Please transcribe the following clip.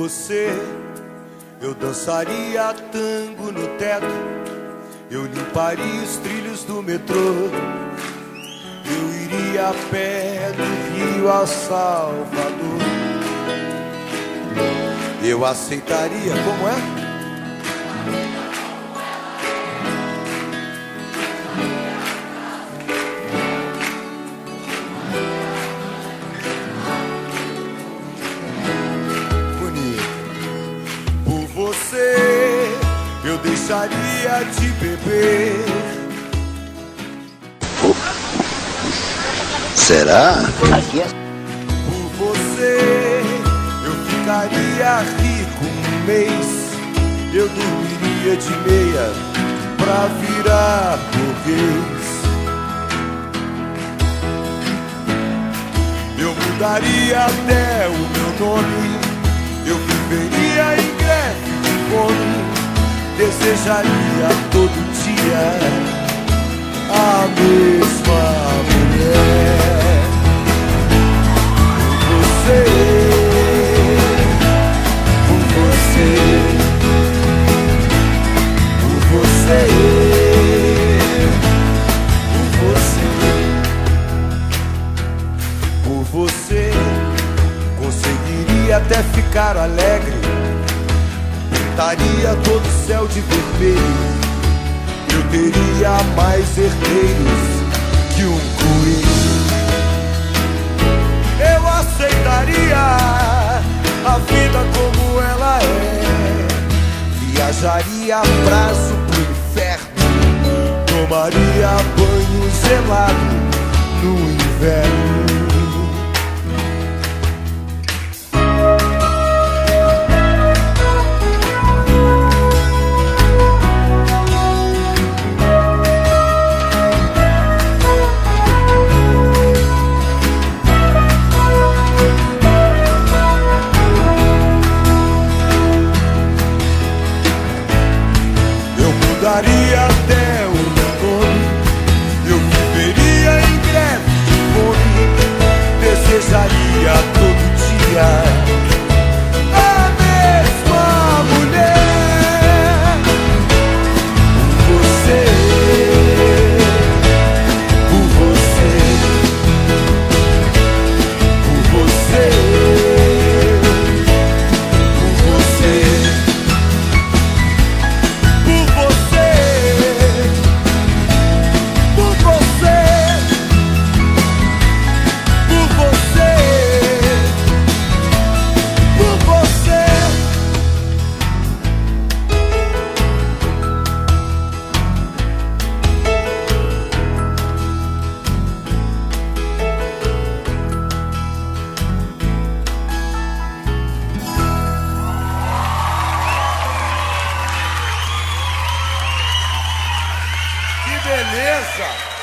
você, eu dançaria tango no teto, eu limparia os trilhos do metrô, eu iria a pé do Rio a Salvador. Eu aceitaria, como é? Eu deixaria de beber. Será? Aqui é... Por você eu ficaria rico um mês. Eu dormiria de meia pra virar burguês. Eu mudaria até o meu nome. Eu viveria em greve de fome. Desejaria todo dia a mesma mulher. Por você, por você, por você, por você, conseguiria até ficar alegre. Pintaria todo o céu de vermelho. Eu teria mais herdeiros que um coelho. Eu aceitaria a vida como ela é. Viajaria a prazo pro inferno. Tomaria banho gelado no inverno. Daria até o meu nome. Eu viveria em greve de fome. Desejaria todo dia a mesma mulher. Por você, por você, por você, por você. Que beleza!